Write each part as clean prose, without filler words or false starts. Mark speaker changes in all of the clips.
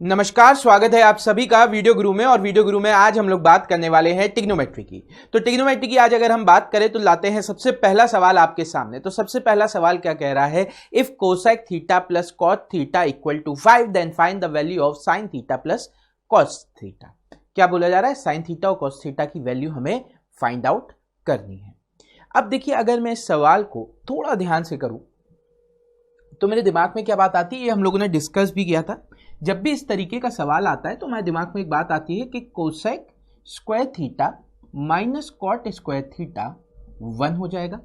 Speaker 1: नमस्कार, स्वागत है आप सभी का वीडियो गुरु में। और वीडियो गुरु में आज हम लोग बात करने वाले हैं ट्रिग्नोमेट्री की। तो ट्रिग्नोमेट्री की आज अगर हम बात करें तो लाते हैं सबसे पहला सवाल आपके सामने। तो सबसे पहला सवाल क्या कह रहा है, if cosec theta plus cot theta equal to 5 then find the value of sine theta plus cos theta. क्या बोला जा रहा है, साइन थीटा और कॉस थीटा की वैल्यू हमें फाइंड आउट करनी है। अब देखिए, अगर मैं इस सवाल को थोड़ा ध्यान से करूं तो मेरे दिमाग में क्या बात आती है, ये हम लोगों ने डिस्कस भी किया था। जब भी इस तरीके का सवाल आता है तो मेरे दिमाग में एक बात आती है कि cosec square theta minus cot square theta 1 हो जाएगा।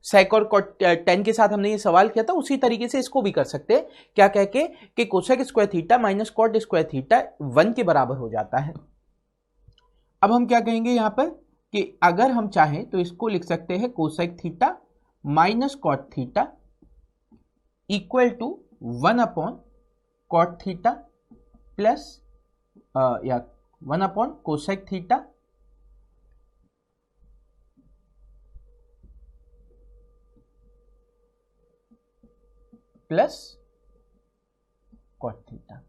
Speaker 1: सेक और कॉट 10 के साथ हमने ये सवाल किया था, उसी तरीके से इसको भी कर सकते हैं। क्या कह के कि cosec square theta minus cot square theta 1 के बराबर हो जाता है। अब हम क्या कहेंगे यहां पर कि अगर हम चाहें तो इसको लिख सकते हैं cosec theta minus cot theta equal to 1 upon cot theta plus या 1 upon cosec theta plus cot theta.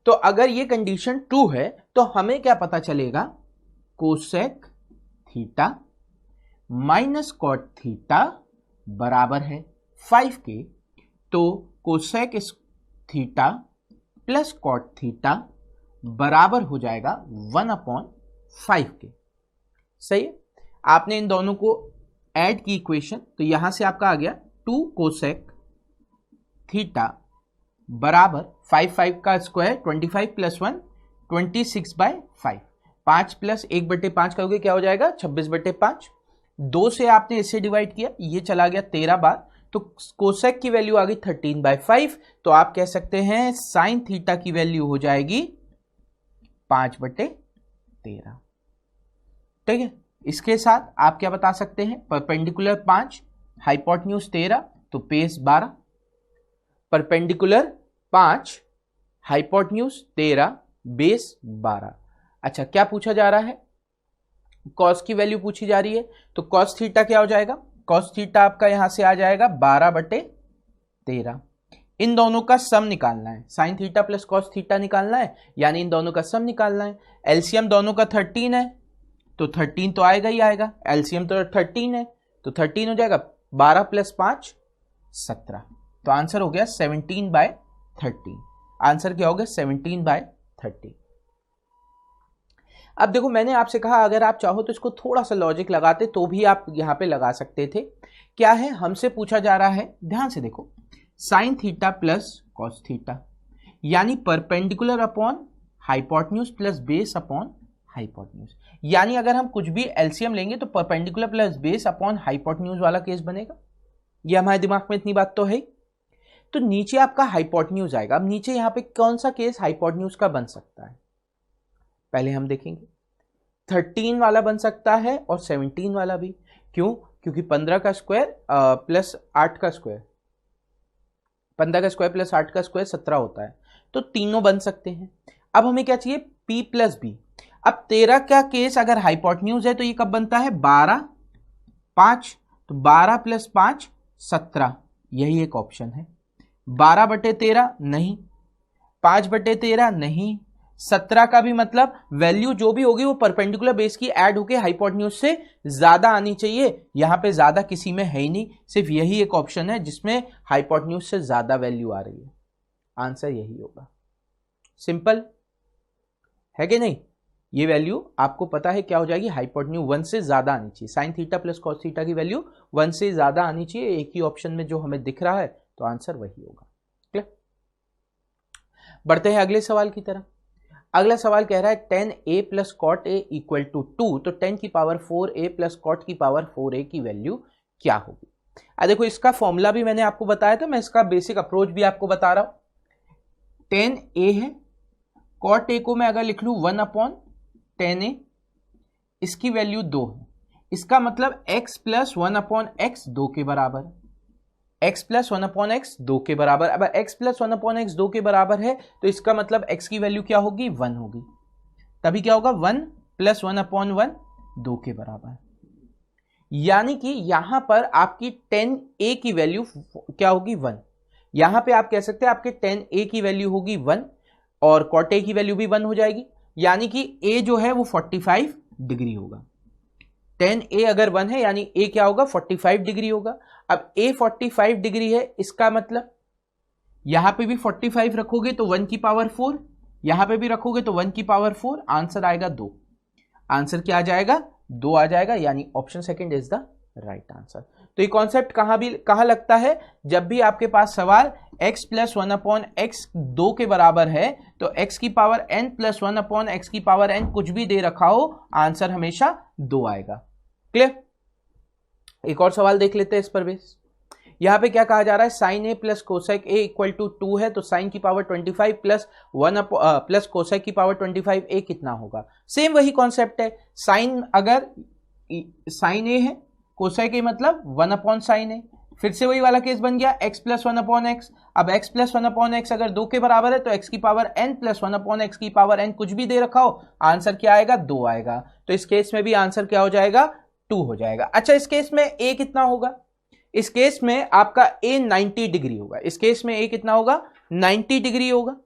Speaker 1: तो अगर ये कंडीशन ट्रू है तो हमें क्या पता चलेगा, cosec theta minus cot theta बराबर है 5 के। तो cosec theta plus cot theta बराबर हो जाएगा 1 अपॉन 5 के। सही है। आपने इन दोनों को ऐड की इक्वेशन, तो यहां से आपका आ गया 2 कोसेक थीटा बराबर 5 का स्क्वायर 25 प्लस 1 26/5। 5 प्लस 1/5 करोगे क्या हो जाएगा, 26/5। 2 से आपने इससे डिवाइड किया, ये चला गया 13 बार, तो कोसेक की वैल्यू आ गई 13/5। तो आप कह सकते हैं साइन थीटा की वैल्यू हो जाएगी 5/13। ठीक है। इसके साथ आप क्या बता सकते हैं, परपेंडिकुलर 5 हाइपोटेन्यूज 13 तो बेस 12। Perpendicular 5 hypotenuse 13 base 12। अच्छा, क्या पूछा जा रहा है, कॉस की वैल्यू पूछी जा रही है। तो कॉस थीटा क्या हो जाएगा, कॉस थीटा आपका यहां से आ जाएगा 12/13। इन दोनों का सम निकालना है, sine theta plus cos theta निकालना है, यानी इन दोनों का सम निकालना है। एलसीएम दोनों का 13 है तो 13 तो आएगा ही आएगा, एलसीएम तो 13 है तो 13 हो जाएगा। 12 प्लस 5 17। तो आंसर हो गया 17/13। आंसर क्या हो गया, 17/13। अब देखो, मैंने आपसे कहा अगर आप चाहो तो इसको थोड़ा सा लॉजिक लगाते तो भी आप यहां पे लगा सकते थे। क्या है, हमसे पूछा जा रहा है, ध्यान से देखो, sine theta plus cos theta यानी perpendicular upon hypotenuse plus base upon hypotenuse. यानी अगर हम कुछ भी एलसीएम लेंगे तो perpendicular plus base upon hypotenuse वाला केस बनेगा। ये हमारे दिमाग में इतनी बात तो है। तो नीचे आपका हाइपोटेन्यूज आएगा। अब नीचे यहां पे कौन सा केस हाइपोटेन्यूज का बन सकता है, पहले हम देखेंगे। 13 वाला बन सकता है और 17 वाला भी। क्यों, क्योंकि 15 का स्क्वायर प्लस 8 का स्क्वायर, 15 का स्क्वायर प्लस 8 का स्क्वायर 17 होता है। तो तीनों बन सकते हैं। अब हमें क्या चाहिए, P प्लस बी। अब 13 का केस अगर हाइपोटेन्यूज है तो ये कब बनता है, 12 5। तो 12 प्लस 5 17, यही एक ऑप्शन है। 12/13 नहीं, 5/13 नहीं, 17 का भी मतलब वैल्यू जो भी होगी वो परपेंडिकुलर बेस की ऐड होके हाइपोटेन्यूज से ज्यादा आनी चाहिए। यहां पे ज्यादा किसी में है ही नहीं, सिर्फ यही एक ऑप्शन है जिसमें हाइपोटेन्यूज से ज्यादा वैल्यू आ रही है। आंसर यही होगा। सिंपल है कि नहीं। ये वैल्यू आपको पता है क्या हो जाएगी, हाइपोटेन्यूज 1 से ज्यादा आनी चाहिए। Sign theta plus cos theta की वैल्यू 1 से ज्यादा आनी चाहिए, एक ही ऑप्शन में जो हमें दिख रहा है, तो आंसर वही होगा। क्लियर। बढ़ते हैं अगले सवाल की तरफ। अगला सवाल कह रहा है 10a plus cot A equal to 2। तो 10 की पावर 4a प्लस कॉट की पावर 4a की वैल्यू क्या होगी। देखो, इसका फॉर्मूला भी मैंने आपको बताया था, मैं इसका बेसिक अप्रोच भी आपको बता रहा हूं। 10a है, कॉट ए को मैं अगर लिख लू 1 अपॉन 10a, इसकी वैल्यू 2 है। इसका मतलब x प्लस 1 अपॉन x 2 के बराबर है। x प्लस 1 अपॉन एक्स 2 के बराबर। अब x प्लस 1 अपॉन एक्स 2 के बराबर है तो इसका मतलब x की वैल्यू क्या होगी, 1 होगी। तभी क्या होगा, 1 प्लस 1 अपॉन 1 2 के बराबर। यानी कि यहां पर आपकी 10a की वैल्यू क्या होगी, 1। यहां पे आप कह सकते हैं आपके 10a की वैल्यू होगी 1। और कॉट ए की वैल्यू भी 1 हो जाएगी, यानी कि ए जो है वो 45 डिग्री होगा। tan ए अगर 1 है यानी ए क्या होगा, 45 डिग्री होगा। अब ए 45 डिग्री है, इसका मतलब यहां पे भी 45 रखोगे तो 1 की पावर 4, यहां पे भी रखोगे तो 1 की पावर 4, आंसर आएगा 2। आंसर क्या आ जाएगा, 2 आ जाएगा, यानी option second is the right answer. तो ये कॉन्सेप्ट कहां लगता है, जब भी आपके पास सवाल x प्लस 1/x 2 के बराबर है तो x की पावर n प्लस 1/x की पावर n कुछ भी दे रखा हो, आंसर हमेशा 2 आएगा। क्लियर। एक और सवाल देख लेते हैं इस पर बेस। यहां पे क्या कहा जा रहा है, sine A plus cosec A equal to 2 है, तो साइन की पावर 25 प्लस कोसेक की पावर 25 ए कितना होगा। सेम वही कॉन्सेप्ट है, साइन अगर साइन ए है, कोसेक ए मतलब 1/sin ए, फिर से वही वाला केस बन गया x प्लस 1/x। अब x प्लस 1/x अगर 2 के बराबर है तो x की पावर n प्लस 1/x की पावर n कुछ भी दे रखा हो, आंसर क्या आएगा, 2 आएगा। तो इस केस में भी आंसर क्या हो जाएगा, 2 हो जाएगा। अच्छा, इस केस में a कितना होगा, इस केस में आपका a 90 डिग्री होगा। इस केस में a कितना होगा, 90 डिग्री होगा।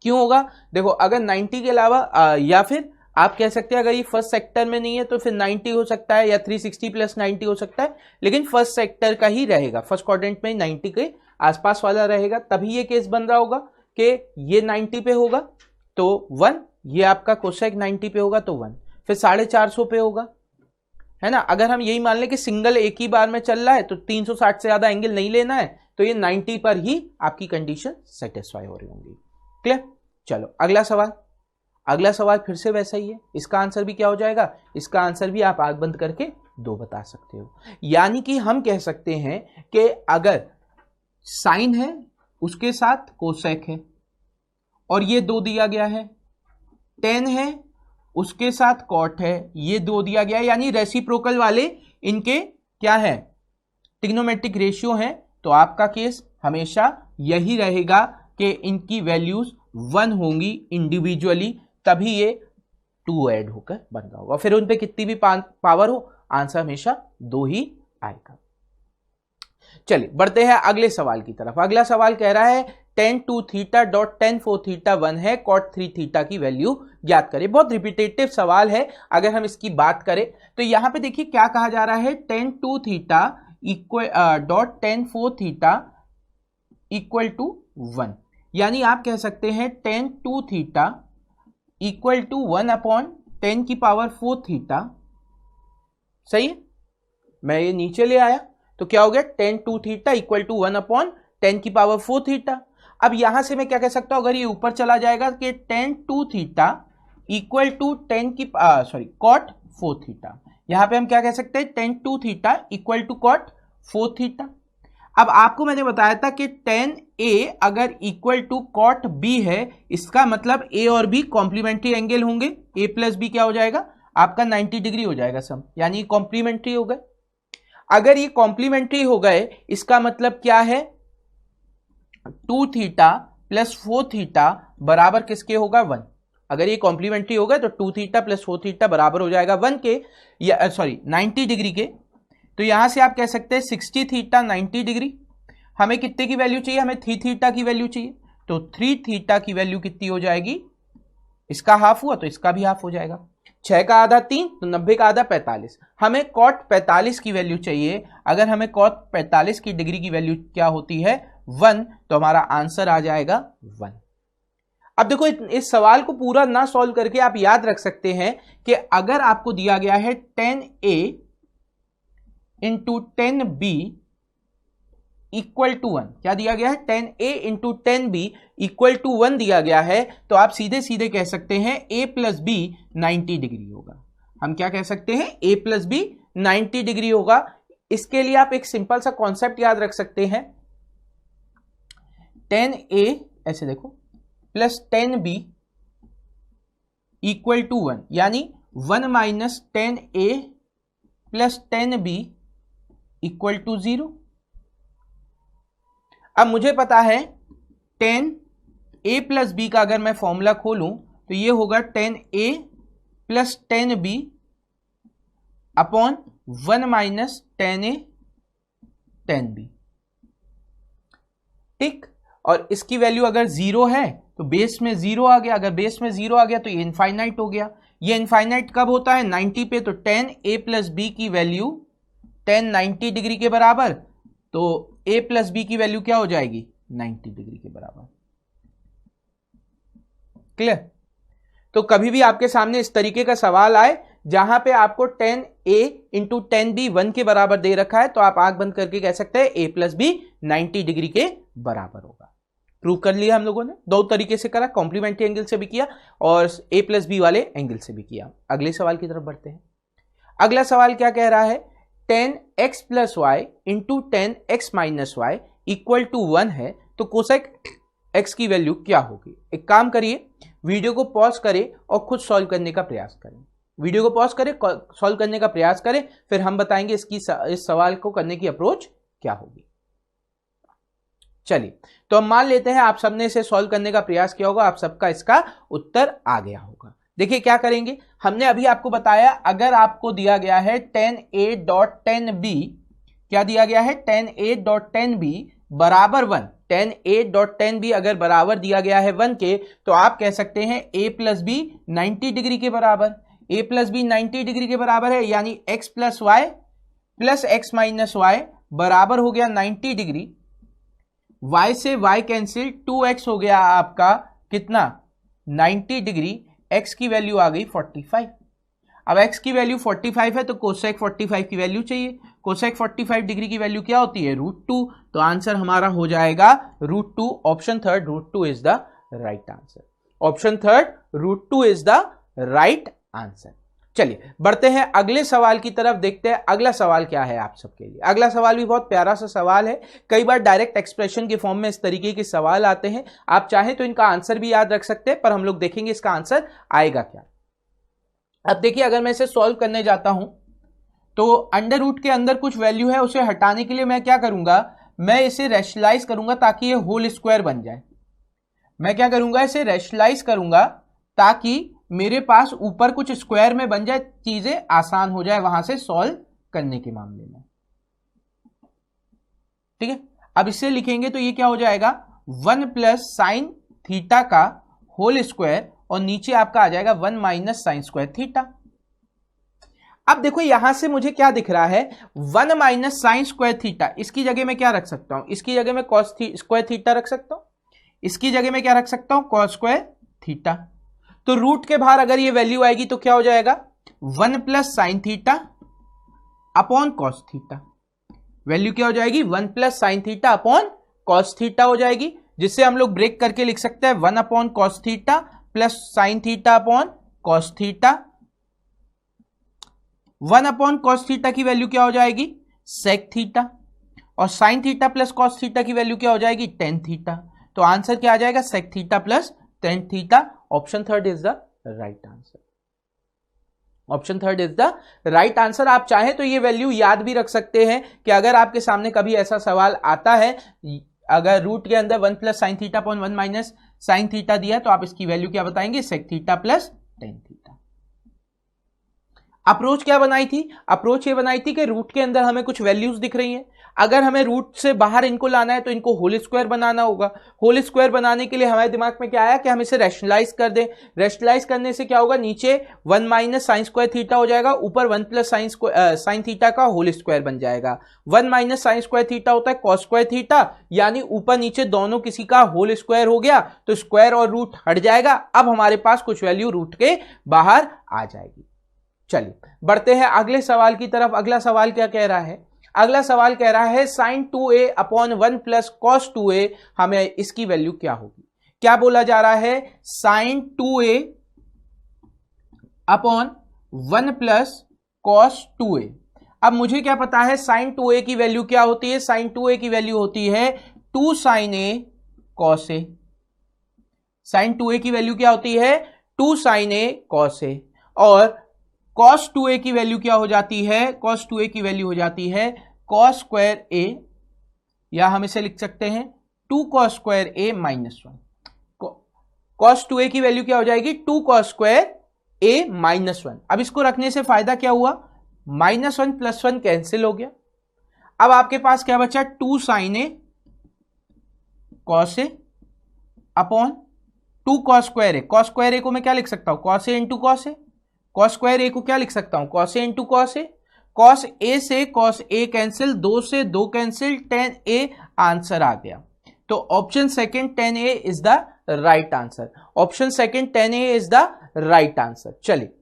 Speaker 1: क्यों होगा, देखो अगर 90 के अलावा या फिर आप कह सकते हैं अगर ये फर्स्ट सेक्टर में नहीं है तो फिर 90 हो सकता है या 360 प्लस 90 हो सकता है, लेकिन फर्स्ट सेक्टर का ही रहेगा, फर्स्ट क्वाड्रेंट में 90 के आसपास वाला रहेगा, तभी ये केस बन रहा होगा कि ये 90 पे होगा तो 1, ये आपका कोसेक 90 पे होगा तो 1, फिर 450 पे होगा, है ना। अगर हम यही मान लें कि सिंगल एक ही बार में चल रहा है तो 360 से ज्यादा एंगल नहीं लेना है, तो ये 90 पर ही आपकी कंडीशन सेटिस्फाई हो रही होंगी। क्लियर। चलो अगला सवाल फिर से वैसा ही है, इसका आंसर भी क्या हो जाएगा, इसका आंसर भी आप आंख बंद करके 2 बता सकते हो। यानी कि हम कह सकते हैं कि अगर साइन है उसके साथ कोसेक है और ये 2 दिया गया है, टेन है उसके साथ कॉट है, ये 2 दिया गया है, यानी रेसिप्रोकल वाले इनके क्या है, ट्रिग्नोमेट्रिक रेशियो है, तो आपका केस हमेशा यही रहेगा कि इनकी वैल्यूज 1 होंगी इंडिविजुअली, तभी ये 2 ऐड होकर बन रहा होगा। फिर उन पे कितनी भी पावर हो, आंसर हमेशा 2 ही आएगा। चलिए बढ़ते हैं अगले सवाल की तरफ। अगला सवाल कह रहा है tan 2 theta dot tan 4 theta 1 है, cot 3 थीटा की वैल्यू ज्ञात करें। बहुत रिपीटेटिव सवाल है। अगर हम इसकी बात करें तो यहां पे देखिए क्या कहा जा रहा है, tan 2 theta dot tan 4 theta equal to 1, यानी आप कह सकते हैं tan 2 थीटा इक्वल टू 1/10 की पावर 4 थीटा। सही है, मैं ये नीचे ले आया तो क्या हो गया, tan 2 थीटा इक्वल टू 1/10 की पावर 4 थीटा। अब यहां से मैं क्या कह सकता हूं, अगर ये ऊपर चला जाएगा कि tan 2 theta equal to cot 4 theta. यहां पे हम क्या कह सकते हैं, tan 2 theta equal to cot 4 theta. अब आपको मैंने बताया था कि tan a अगर इक्वल टू cot b है, इसका मतलब a और b कॉम्प्लीमेंट्री एंगल होंगे, a प्लस b क्या हो जाएगा आपका 90 डिग्री हो जाएगा सम, यानी कॉम्प्लीमेंट्री हो गए। अगर ये कॉम्प्लीमेंट्री हो गए इसका मतलब क्या है, 2 थीटा प्लस 4 थीटा बराबर किसके होगा, 1। अगर ये कॉम्प्लीमेंट्री हो गए तो 2 थीटा प्लस 4 थीटा बराबर हो जाएगा 1 के, या 90 डिग्री के। तो यहां से आप कह सकते हैं 60 थीटा 90 डिग्री। हमें कितने की वैल्यू चाहिए, हमें 3 थीटा की वैल्यू चाहिए, तो 3 थीटा की वैल्यू कितनी हो जाएगी, इसका हाफ हुआ तो इसका भी हाफ हो जाएगा। 6 का आधा 3, तो 90 का आधा 45। हमें cot 45 की वैल्यू चाहिए। अगर हमें cot 45 की डिग्री की वैल्यू क्या होती है, 1, तो हमारा आंसर आ जाएगा 1। अब देखो इस सवाल को पूरा ना सॉल्व करके आप याद रख सकते हैं कि अगर आपको दिया गया है tan A into tan B equal to 1, क्या दिया गया है, tan A into tan B equal to 1 दिया गया है, तो आप सीधे सीधे कह सकते हैं A प्लस बी 90 डिग्री होगा। हम क्या कह सकते हैं, A प्लस बी 90 डिग्री होगा। इसके लिए आप एक सिंपल सा कॉन्सेप्ट याद रख सकते हैं, tan A ऐसे देखो plus tan B equal to 1, यानी 1 minus tan A plus tan B equal to 0। अब मुझे पता है tan A प्लस बी का अगर मैं फॉर्मूला खोलूं तो ये होगा tan A plus tan B upon 1 minus tan A tan B। ठीक, और इसकी वैल्यू अगर 0 है तो बेस में 0 आ गया, अगर बेस में 0 आ गया तो ये इनफाइनाइट हो गया। ये इनफाइनाइट कब होता है? 90 पे, तो tan a प्लस बी की वैल्यू tan 90 डिग्री के बराबर, तो a प्लस बी की वैल्यू क्या हो जाएगी? 90 डिग्री के बराबर। क्लियर? तो कभी भी आपके सामने इस तरीके का सवाल आए जहां पे आपको tan a into tan b 1 के बराबर दे रखा है, तो आप आंख बंद करके कह सकते हैं a प्लस बी 90 डिग्री के बराबर होगा। प्रूव कर लिया हम लोगों ने, दो तरीके से करा, कॉम्प्लीमेंट्री एंगल से भी किया और a प्लस बी वाले एंगल से भी किया। अगले सवाल की तरफ बढ़ते हैं। अगला सवाल क्या कह रहा है? tan x plus Y into tan x minus Y equal to 1 है, तो कोसेक x की वैल्यू क्या होगी? एक काम करिए, वीडियो को पॉज करें और खुद सॉल्व करने का प्रयास करें। वीडियो को पॉज करें, सॉल्व करने का प्रयास करें, फिर हम बताएंगे इस सवाल को करने की अप्रोच क्या होगी। चलिए, तो हम मान लेते हैं आप सबने इसे सॉल्व करने का प्रयास किया होगा, आप सबका इसका उत्तर आ गया होगा। देखिए क्या करेंगे, हमने अभी आपको बताया अगर आपको दिया गया है tan a dot tan b, क्या दिया गया है? tan a dot tan b बराबर 1, tan a dot tan b अगर बराबर दिया गया है 1 के, तो आप कह सकते हैं a प्लस बी 90 डिग्री के बराबर। a प्लस बी 90 डिग्री के बराबर है, यानी x plus y plus x minus y बराबर हो गया 90 डिग्री। y से y कैंसिल, 2x हो गया आपका कितना? 90 डिग्री। x की वैल्यू आ गई 45। अब x की वैल्यू 45 है तो कोसेक 45 की वैल्यू चाहिए। कोसेक 45 डिग्री की वैल्यू क्या होती है? √2। तो आंसर हमारा हो जाएगा √2। Option third √2 is the right answer. Option third √2 is the right answer. चलिए बढ़ते हैं अगले सवाल की तरफ, देखते हैं अगला सवाल क्या है आप सबके लिए। अगला सवाल भी बहुत प्यारा सा सवाल है। कई बार डायरेक्ट एक्सप्रेशन के फॉर्म में इस तरीके के सवाल आते हैं, आप चाहें तो इनका आंसर भी याद रख सकते हैं, पर हम लोग देखेंगे इसका आंसर आएगा क्या। अब देखिए, अगर मैं इसे सॉल्व करने जाता हूं तो अंडर रूट के अंदर कुछ वैल्यू है, उसे हटाने के लिए मैं क्या करूंगा? मैं इसे रैशनलाइज करूंगा ताकि ये होल स्क्वायर बन जाए। मैं क्या करूंगा? इसे रैशनलाइज करूंगा ताकि मेरे पास ऊपर कुछ स्क्वायर में बन जाए, चीजें आसान हो जाए वहां से सॉल्व करने के मामले में। ठीक है, अब इसे लिखेंगे तो ये क्या हो जाएगा? 1 प्लस साइन थीटा का होल स्क्वायर, और नीचे आपका आ जाएगा 1 माइनस साइन स्क्वायर थीटा। अब देखो यहां से मुझे क्या दिख रहा है? 1 माइनस साइन स्क्वायर थीटा, इसकी जगह में क्या रख सकता हूं? इसकी जगह में कॉस स्क्वायर थीटा रख सकता हूं। इसकी जगह में क्या रख सकता हूं? Cos square theta. तो रूट के बाहर अगर ये वैल्यू आएगी तो क्या हो जाएगा? 1 plus sine theta upon cos theta. Value क्या हो जाएगी? 1 plus sine theta upon cos theta हो जाएगी, जिससे हम लोग ब्रेक करके लिख सकते हैं 1 upon cos theta plus sine theta upon cos theta. 1 upon cos theta की वैल्यू क्या हो जाएगी? सेक थीटा, और sign theta plus cos theta की वैल्यू क्या हो जाएगी? Tan theta. तो आंसर क्या आ जाएगा? Sec theta plus tan theta. Option third is the right answer. Option third is the right answer. आप चाहें तो ये वैल्यू याद भी रख सकते हैं कि अगर आपके सामने कभी ऐसा सवाल आता है, अगर रूट के अंदर 1 plus sine theta upon 1 minus sine theta दिया है, तो आप इसकी वैल्यू क्या बताएंगे? Sec theta plus tan theta. Approach क्या बनाई थी? अप्रोच ये बनाई थी कि रूट के अंदर हमें कुछ वैल्यूज दिख रही हैं, अगर हमें रूट से बाहर इनको लाना है तो इनको होल स्क्वायर बनाना होगा। होल स्क्वायर बनाने के लिए हमारे दिमाग में क्या आया कि हम इसे रैशनलाइज कर दें। रैशनलाइज करने से क्या होगा? नीचे 1 माइनस साइन स्क्वायर थीटा हो जाएगा, ऊपर 1 प्लस साइन थीटा का होल स्क्वायर बन जाएगा। 1 माइनस साइन स्क्वायर थीटा होता है कॉस स्क्वायर थीटा, यानी ऊपर नीचे दोनों किसी का होल स्क्वायर हो गया, तो स्क्वायर और रूट हट जाएगा। अब हमारे पास कुछ वैल्यू रूट के बाहर आ जाएगी। चलिए बढ़ते हैं अगले सवाल की तरफ। अगला सवाल क्या कह रहा है? अगला सवाल कह रहा है sine 2a upon 1 plus cos 2a, हमें इसकी वैल्यू क्या होगी? क्या बोला जा रहा है? Sine 2a upon 1 plus cos 2a। अब मुझे क्या पता है साइन 2a की वैल्यू क्या होती है? साइन 2a की वैल्यू होती है 2 sine a cos a। Sine 2a की वैल्यू क्या होती है? 2 साइन a कॉस a। और cos 2a की वैल्यू क्या हो जाती है? cos 2a की वैल्यू हो जाती है cos स्क्वायर a, या हम इसे लिख सकते हैं 2 cos square a minus 1। cos 2a की वैल्यू क्या हो जाएगी? 2 cos स्क्वायर a माइनस 1। अब इसको रखने से फायदा क्या हुआ? -1 प्लस 1 कैंसिल हो गया। अब आपके पास क्या बचा? 2 sine a cos a upon two cos square A, cos square A को मैं क्या लिख सकता हूं, cos A into cos A, cos square A को क्या लिख सकता हूं, cos A into cos A, cos A से कॉस ए कैंसिल, 2 से 2 कैंसिल, tan ए आंसर आ गया। तो option second tan A is the right answer, option second tan A is the right answer. चलिए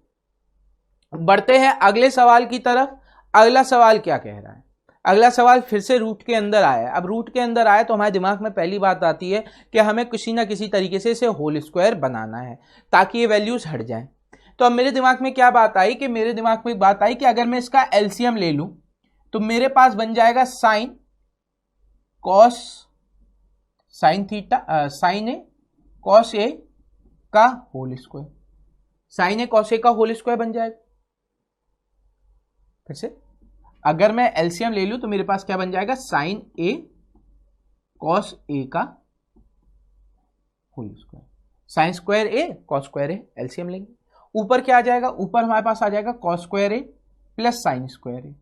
Speaker 1: बढ़ते हैं अगले सवाल की तरफ। अगला सवाल क्या कह रहा है, अगला सवाल फिर से रूट के अंदर आया है। अब रूट के अंदर आया तो हमारे दिमाग में पहली बात आती है कि हमें किसी ना किसी तरीके से इसे होल स्क्वायर बनाना है ताकि ये वैल्यूज हट जाएं। तो अब मेरे दिमाग में क्या बात आई कि मेरे दिमाग में एक बात आई कि अगर मैं इसका एलसीएम ले लूं तो मेरे पास बन जाएगा sine cos sine theta sine A cos A का whole square, sine A cos A का होल स्क्वायर बन जाएगा। फिर से अगर मैं एलसीएम ले लूं तो मेरे पास क्या बन जाएगा, साइन ए कॉस ए का whole square, sine square A cos square A, LCM लेंगे। ऊपर क्या आ जाएगा, ऊपर हमारे पास आ जाएगा कॉस स्क्वायर ए प्लस साइन स्क्वायर ए।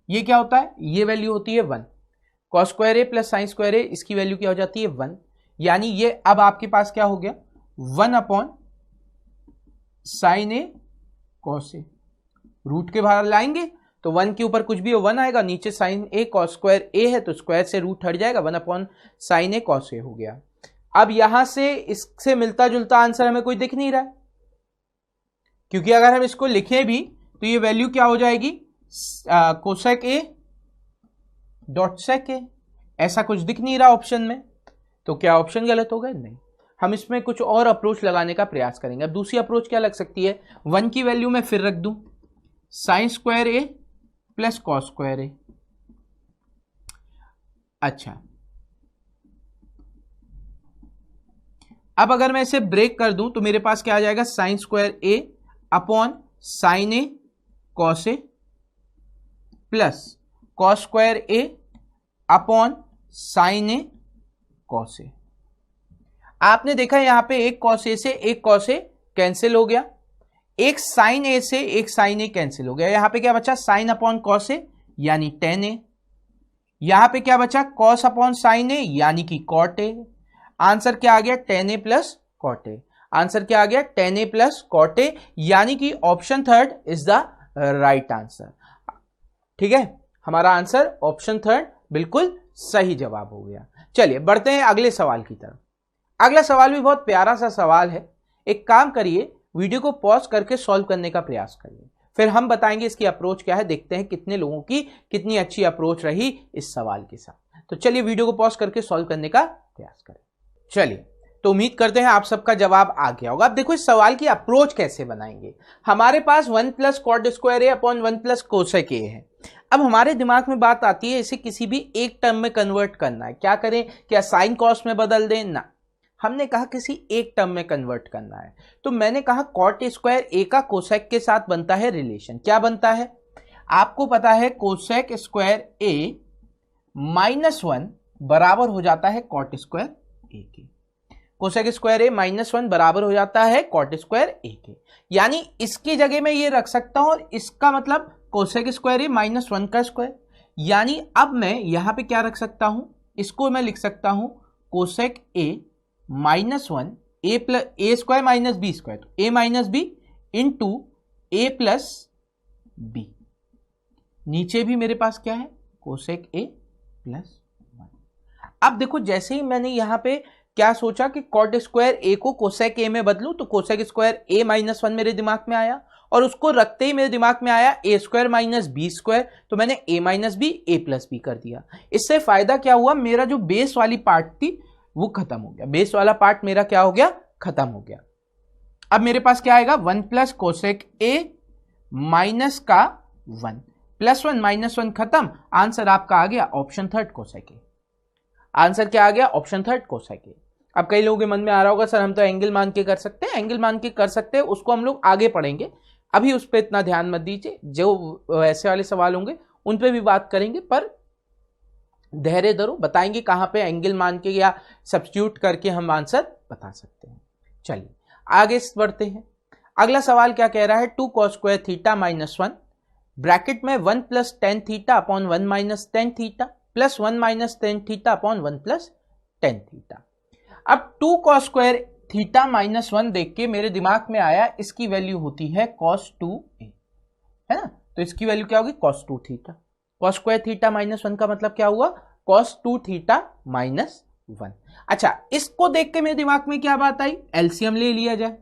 Speaker 1: ये क्या होता है, ये वैल्यू होती है 1, कॉस स्क्वायर ए प्लस साइन स्क्वायर ए, इसकी वैल्यू क्या हो जाती है 1, यानी ये अब आपके पास क्या हो गया 1 upon sine A cos A. Root के बाहर लाएंगे तो 1 के ऊपर कुछ भी हो 1 आएगा, नीचे साइन ए कॉस स्क्वायर ए है तो स्क्वायर से रूट हट जाएगा, 1 अपॉन साइन ए कॉस ए हो गया। अब यहां से इससे मिलता जुलता आंसर हमें कोई दिख नहीं रहा है, क्योंकि अगर हम इसको लिखें भी तो ये वैल्यू क्या हो जाएगी, कोसेक ए डॉट सेक ए, ऐसा कुछ दिख नहीं रहा ऑप्शन में। तो क्या ऑप्शन गलत हो गए, नहीं। हम इसमें कुछ और अप्रोच लगाने का प्रयास करेंगे। अब दूसरी अप्रोच क्या लग सकती है, 1 की वैल्यू मैं फिर रख दूं साइन स्क्वायर ए प्लस कॉस स्क्वायर ए। अच्छा, अब अगर मैं इसे ब्रेक कर दूं तो मेरे पास क्या आ जाएगा, sine square a upon sine A cos A plus cos square a upon sine A cos ए। आपने देखा यहां पे एक कॉस ए से एक कॉस ए कैंसिल हो गया, एक साइन ए से एक साइन ए कैंसिल हो गया। यहां पे क्या बचा, साइन अपॉन कॉस ए यानी tan ए, यहां पे क्या बचा, कॉस अपॉन साइन ए यानी कि कॉट ए। आंसर क्या आ गया, tan a plus cot a. Answer क्या आ गया, tan a plus cot a, यानी कि option third is the right answer. ठीक है, हमारा आंसर ऑप्शन थर्ड बिल्कुल सही जवाब हो गया। चलिए बढ़ते हैं अगले सवाल की तरफ। अगला सवाल भी बहुत प्यारा सा सवाल है। एक काम करिए, वीडियो को पॉज करके सॉल्व करने का प्रयास करिए, फिर हम बताएंगे इसकी अप्रोच क्या है, देखते हैं कितने लोगों की कितनी अच्छी अप्रोच रही इस सवाल के साथ। तो चलिए वीडियो को पॉज करके सॉल्व करने का प्रयास करें। चलिए, तो उम्मीद करते हैं आप सबका जवाब आ गया होगा। अब देखो इस सवाल की अप्रोच कैसे बनाएंगे। हमारे पास 1 plus cot square a upon 1 plus cosec a है। अब हमारे दिमाग में बात आती है इसे किसी भी एक टर्म में कन्वर्ट करना है। क्या करें, क्या साइन कॉस में बदल दें, ना, हमने कहा किसी एक टर्म में कन्वर्ट करना है। तो मैंने कहा कॉट स्क्वायर ए का कोसेक के साथ बनता है रिलेशन। क्या बनता है, आपको पता है कोसेक स्क्वायर ए -1 बराबर हो जाता है कॉट स्क्वायर ए के। कोसेक स्क्वायर ए -1 बराबर हो जाता है कॉट स्क्वायर ए के, यानी इसकी जगह में ये रख सकता हूं और इसका मतलब कोसेक स्क्वायर ए -1 का स्क्वायर। यानी अब मैं यहां पे क्या रख सकता हूं, इसको मैं लिख सकता हूं cosec a -1 a plus a square minus b square, तो a minus b into a plus b. नीचे भी मेरे पास क्या है, कोसेक ए प्लस 1। अब देखो जैसे ही मैंने यहां पे क्या सोचा कि कॉट स्क्वायर ए को कोसेक ए में बदलूं, तो कोसेक स्क्वायर ए -1 मेरे दिमाग में आया और उसको रखते ही मेरे दिमाग में आया ए स्क्वायर माइनस बी स्क्वायर, तो मैंने ए माइनस बी ए प्लस बी कर दिया। इससे फायदा क्या हुआ, मेरा जो बेस वाली पार्ट थी वो खत्म हो गया, बेस वाला पार्ट मेरा क्या हो गया, खत्म हो गया। अब मेरे पास क्या आएगा, 1 प्लस कोसेक ए माइनस का 1 प्लस 1 -1 खत्म। आंसर आपका आ गया ऑप्शन थर्ड कोसेक ए। आंसर क्या आ गया, ऑप्शन थर्ड कोसेक ए। अब कई लोगों के मन में आ रहा होगा सर हम तो एंगल मान के कर सकते हैं, एंगल मान के कर सकते हैं, उसको हम लोग आगे पढ़ेंगे, अभी उस पर इतना ध्यान मत दीजिए। जो ऐसे वाले सवाल होंगे उन पे भी बात करेंगे, पर धैर्य धरो, बताएंगे कहां पे एंगल मान के या सब्स्टिट्यूट करके हम आंसर बता सकते हैं। चलिए आगे बढ़ते हैं। अगला सवाल क्या कह रहा है, 2 cos स्क्वायर थीटा -1 ब्रैकेट में 1 plus tan theta upon 1 minus tan theta plus 1 minus tan theta upon 1 plus tan theta. अब 2 cos स्क्वायर थीटा माइनस 1 देख के मेरे दिमाग में आया इसकी वैल्यू होती है cos 2a, है ना। तो इसकी वैल्यू क्या होगी cos 2 theta. cos square theta minus 1 का मतलब क्या हुआ cos 2 थीटा माइनस 1। अच्छा, इसको देख के मेरे दिमाग में क्या बात आई, एलसीएम ले लिया जाए,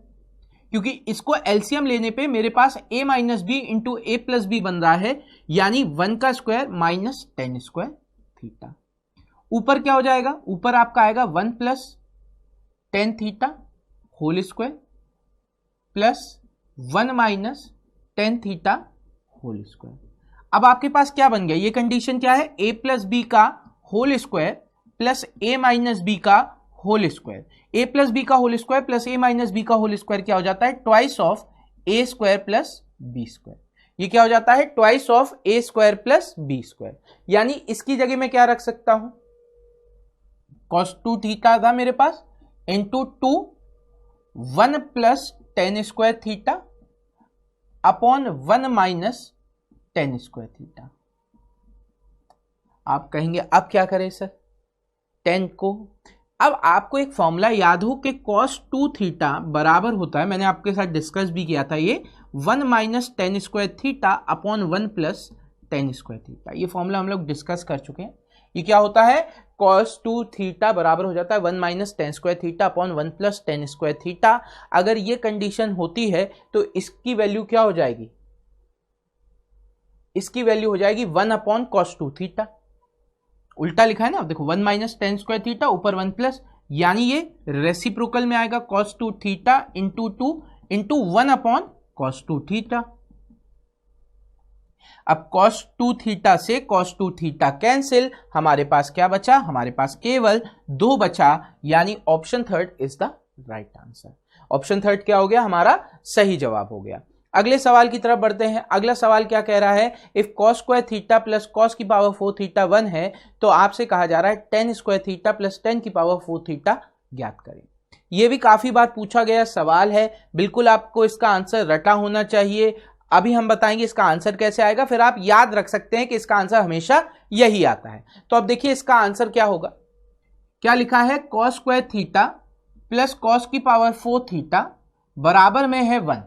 Speaker 1: क्योंकि इसको एलसीएम लेने पे मेरे पास a minus b into a plus b बन रहा है, यानी 1 का स्क्वायर माइनस 10 स्क्वायर थीटा। ऊपर क्या हो जाएगा, ऊपर आपका आएगा 1 plus 10 theta whole square plus 1 minus 10 theta whole square. अब आपके पास क्या बन गया, ये कंडीशन क्या है, a प्लस बी का whole square plus a minus B का whole square. a plus B का whole square plus a minus B का होल स्क्वायर क्या हो जाता है, twice of a square plus b square. ये क्या हो जाता है, twice of a square plus b square. यानी इसकी जगह में क्या रख सकता हूं, cos 2 थीटा था मेरे पास into 2 1 plus 10 square theta upon 1 minus 10 square theta. आप कहेंगे अब क्या करें सर 10 को, अब आपको एक फॉर्मूला याद हो कि cos 2 थीटा बराबर होता है, मैंने आपके साथ डिस्कस भी किया था, ये 1 minus 10 square theta upon 1 plus 10 square theta. ये फॉर्मूला हम लोग डिस्कस कर चुके हैं। ये क्या होता है, cos 2 थीटा बराबर हो जाता है 1 minus 10 square theta upon 1 plus 10 square theta. अगर ये कंडीशन होती है तो इसकी वैल्यू क्या हो जाएगी, इसकी वैल्यू हो जाएगी 1 अपॉन cos 2 थीटा। उल्टा लिखा है ना, देखो 1 माइनस 10 स्क्वायर थीटा ऊपर 1 प्लस, यानी ये रेसिप्रोकल में आएगा cos 2 theta into 2 into 1 upon cos 2 theta. अब cos 2 थीटा से cos 2 थीटा कैंसिल, हमारे पास क्या बचा, हमारे पास केवल 2 बचा, यानी option third is the right answer. Option third क्या हो गया, हमारा सही जवाब हो गया। अगले सवाल की तरफ बढ़ते हैं। अगला सवाल क्या कह रहा है, if cos square theta plus cos की पावर 4 थीटा 1 है तो आपसे कहा जा रहा है 10 स्क्वायर थीटा प्लस 10 की पावर 4 थीटा ज्ञात करें। यह भी काफी बार पूछा गया सवाल है, बिल्कुल आपको इसका आंसर रटा होना चाहिए। अभी हम बताएंगे इसका आंसर कैसे आएगा, फिर आप याद रख सकते हैं कि इसका आंसर हमेशा यही आता है। तो अब देखिए इसका आंसर क्या होगा, क्या लिखा है, cos square theta plus cos की पावर 4 थीटा बराबर में है 1।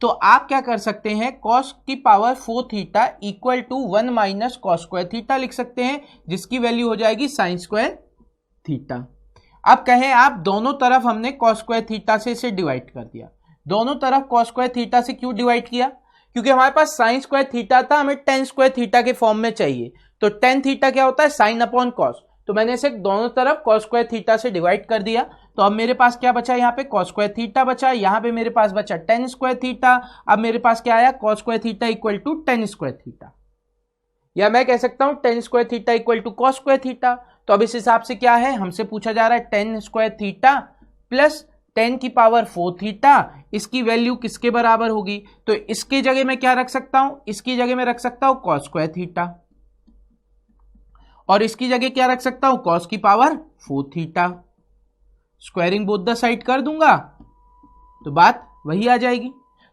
Speaker 1: तो आप क्या कर सकते हैं, cos की power 4 theta equal to 1 minus cos square theta लिख सकते हैं, जिसकी वैल्यू हो जाएगी sin स्क्वायर थीटा। अब कहें आप दोनों तरफ हमने cos स्क्वायर थीटा से इसे डिवाइड कर दिया। दोनों तरफ cos स्क्वायर थीटा से क्यों डिवाइड किया, क्योंकि हमारे पास sin स्क्वायर थीटा था, हमें tan स्क्वायर थीटा के फॉर्म में चाहिए। तो tan थीटा क्या होता है, sin अपॉन cos, तो मैंने इसे दोनों तरफ cos स्क्वायर थीटा से डिवाइड कर दिया। तो अब मेरे पास क्या बचा, यहाँ पे cos स्क्वायर थीटा बचा, यहाँ पे मेरे पास बचा tan स्क्वायर थीटा। अब मेरे पास क्या आया, cos square theta equal to tan square theta, या मैं कह सकता हूं tan square theta equal to cos square theta. तो अब इस हिसाब से क्या है, हमसे पूछा जा रहा है tan स्क्वायर थीटा प्लस 10 की पावर 4 थीटा, इसकी वैल्यू किसके बराबर होगी। तो इसकी जगह में क्या रख सकता हूं, इसकी जगह में रख सकता हूं cos स्क्वायर थीटा, और इसकी जगह क्या रख सकता हूं, cos की power 4 theta. Squaring both the side कर दूंगा तो बात वही आ जाएगी।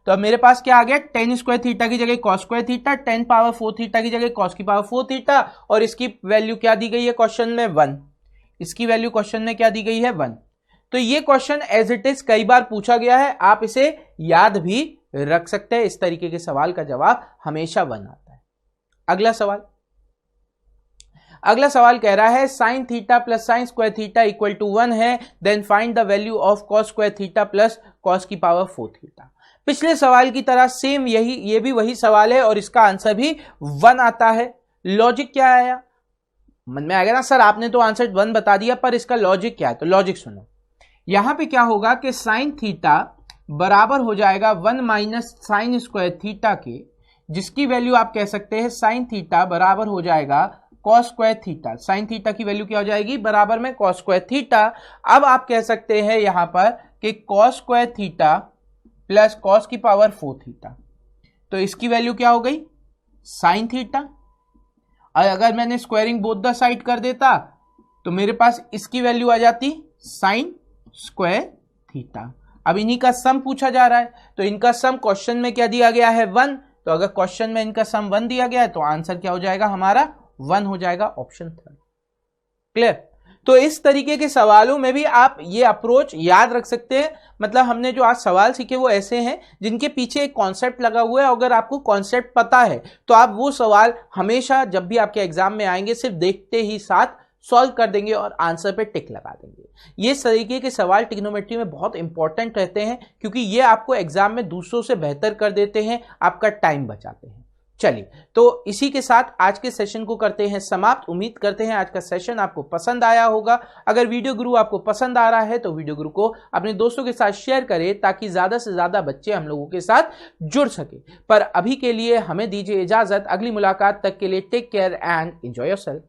Speaker 1: तो अब मेरे पास क्या आ गया, tan स्क्वायर थीटा की जगह cos square theta, 10 power 4 theta की जगह cos की पावर 4 थीटा, और इसकी वैल्यू क्या दी गई है क्वेश्चन में 1। इसकी वैल्यू क्वेश्चन में क्या दी गई है 1। तो ये क्वेश्चन एज इट इज कई बार पूछा गया है, आप इसे याद भी रख सकते हैं। इस तरीके के सवाल का जवाब हमेशा 1 आता है। अगला सवाल, अगला सवाल कह रहा है sin theta plus sin square theta equal to 1 है, then find the value of cos square theta plus cos की पावर 4 थीटा। पिछले सवाल की तरह सेम ये भी वही सवाल है और इसका आंसर भी 1 आता है। लॉजिक क्या आया, मन में आएगा ना सर आपने तो आंसर 1 बता दिया, पर इसका लॉजिक क्या है, तो लॉजिक सुनो। यहां पे क्या होगा कि sin थीटा बराबर हो जाएगा 1 माइनस साइन स्क्वायर थीटा के, जिसकी वैल्यू आप कह सकते हैं sin थीटा बराबर हो जाएगा cos square theta. sin theta की वैल्यू क्या हो जाएगी, बराबर में cos स्क्वायर थीटा। अब आप कह सकते हैं यहां पर कि cos square theta plus cos की पावर 4 थीटा, तो इसकी वैल्यू क्या हो गई, sin थीटा। और अगर मैंने स्क्वायरिंग बोथ द साइड कर देता तो मेरे पास इसकी वैल्यू आ जाती sin स्क्वायर थीटा। अब इन्हीं का सम पूछा जा रहा है, तो इनका सम क्वेश्चन में क्या दिया गया है 1, तो अगर क्वेश्चन में इनका सम 1 दिया गया है तो आंसर क्या हो जाएगा हमारा 1 हो जाएगा, ऑप्शन 3। क्लियर। तो इस तरीके के सवालों में भी आप ये अप्रोच याद रख सकते हैं। मतलब हमने जो आज सवाल सीखे वो ऐसे हैं जिनके पीछे एक कॉन्सेप्ट लगा हुआ है। अगर आपको कॉन्सेप्ट पता है तो आप वो सवाल हमेशा जब भी आपके एग्जाम में आएंगे सिर्फ देखते ही साथ सॉल्व कर देंगे और आंसर पे टिक लगा देंगे। ये तरीके के सवाल ट्रिग्नोमेट्री में बहुत इंपॉर्टेंट रहते हैं क्योंकि ये आपको एग्जाम में दूसरों से बेहतर कर देते हैं, आपका टाइम बचाते हैं। चलिए, तो इसी के साथ आज के सेशन को करते हैं समाप्त। उम्मीद करते हैं आज का सेशन आपको पसंद आया होगा। अगर वीडियो गुरु आपको पसंद आ रहा है तो वीडियो गुरु को अपने दोस्तों के साथ शेयर करें ताकि ज्यादा से ज्यादा बच्चे हम लोगों के साथ जुड़ सके। पर अभी के लिए हमें दीजिए इजाजत। अगली मुलाकात तक के लिए take care and enjoy yourself.